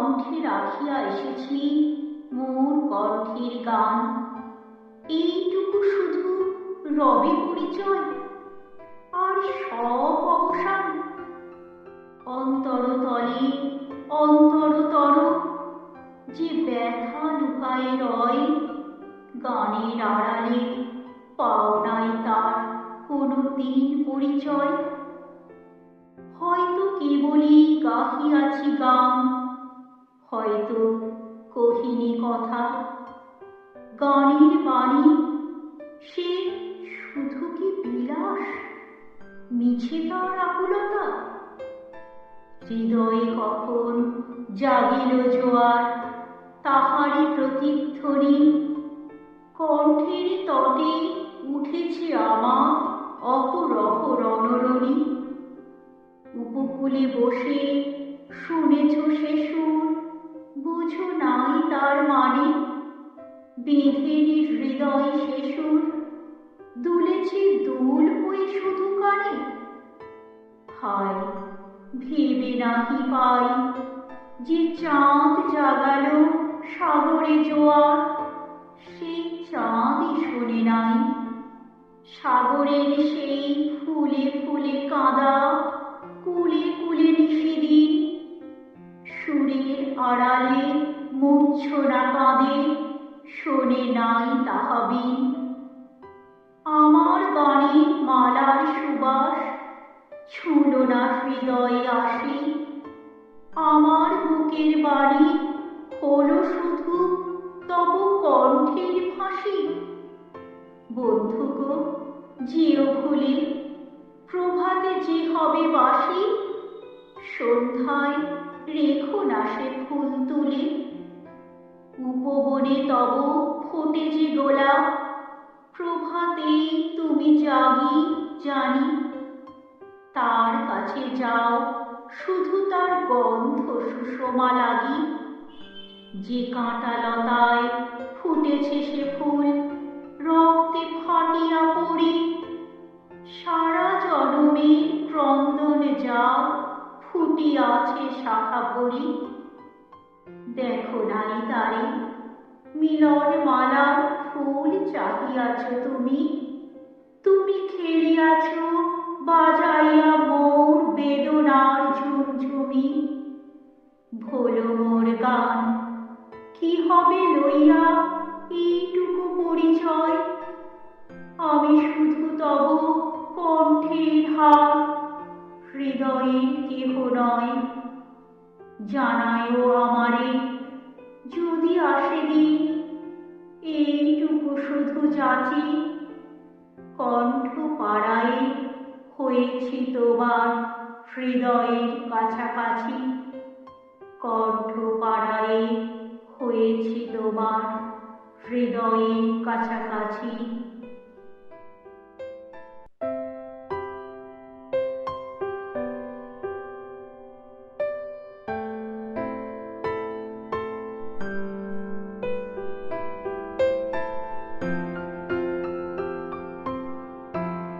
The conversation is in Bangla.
কণ্ঠে রাখিয়া এসেছি মোর কণ্ঠের গান। এইটুকু শুধু রবে পরিচয়, আর সব অবসান। অন্তরতলে অন্তরতর যে ব্যথা লুকায়ে রয়, গানের আড়ালে পাও নাই তার কোনো দিন পরিচয়। হয়তো কেবলই গাহিয়াছি গান, হয়তো কহিনি কথা। গানের বাণী সে শুধু কি বিলাস, মিছে তার আকুলতা? হৃদয়ে কখন জাগিল জোয়ার, তাহারই প্রতিধ্বনি। কণ্ঠের তটে উঠেছে আমার অপরহ রণরণী। উপকূলে বসে শুনেছ সে সুর, বুঝো নাই তার মানে। বেঁধেনি হৃদয় সে সুর, দুলেছে দুল হয়ে শুধু কানে। হায়, ভেবে নাহি পাই যে চাঁদ জাগালো সাগরে জোয়ার, সেই চাঁদই শোনে নাই সাগরের সেই ফুলে ফুলে কাঁদা কুলে কুলে নিশিদিন। সুরের আড়ালে মূর্ছনা কাঁদে, শোনে নাই তাহাবিন। আমার গানে মালার সুবাস ছুঁল না হৃদয়ে আসি, আমার বুকের বাড়ি হলো শুধু তব কণ্ঠের ফাঁসি। বন্ধু গো, যেও ভুলে, প্রভাতে যে হবে বাসি, সন্ধ্যায় রেখো না সে ফুল তুলে। উপবনে তব ফোটে যে গোলাপ, প্রভাতেই তুমি জাগি জানি। তার কাছে যাও শুধু তার গন্ধ সুষমা লাগি। যে কাঁটা লতায় ফুটেছে সে ফুল, রক্তে ফাটিয়া পড়ি। সারা জনমে ক্রন্দন যাও ফুটিয়াছে শাখা পড়ি। দেখো নাই তারে মিলন মালার ফুল চাহিয়াছ তুমি। তুমি খেলিয়াছ বাজাইয়া মোর বেদনার ঝুমঝুমি। ভোলো মোর গান, কি হবে লইয়া এইটুকু পরিচয়? আমি শুধু তব কণ্ঠের হার, হৃদয়ের কেহ নয়। জানায়ও আমারে যদি আসে দিন, এইটুকু শুধু যাচি। কণ্ঠ পাড়ায় হয়েছি তোমার হৃদয়ের কাছাকাছি। কণ্ঠ পাড়ায় হয়েছি তোমার হৃদয়ের কাছাকাছি।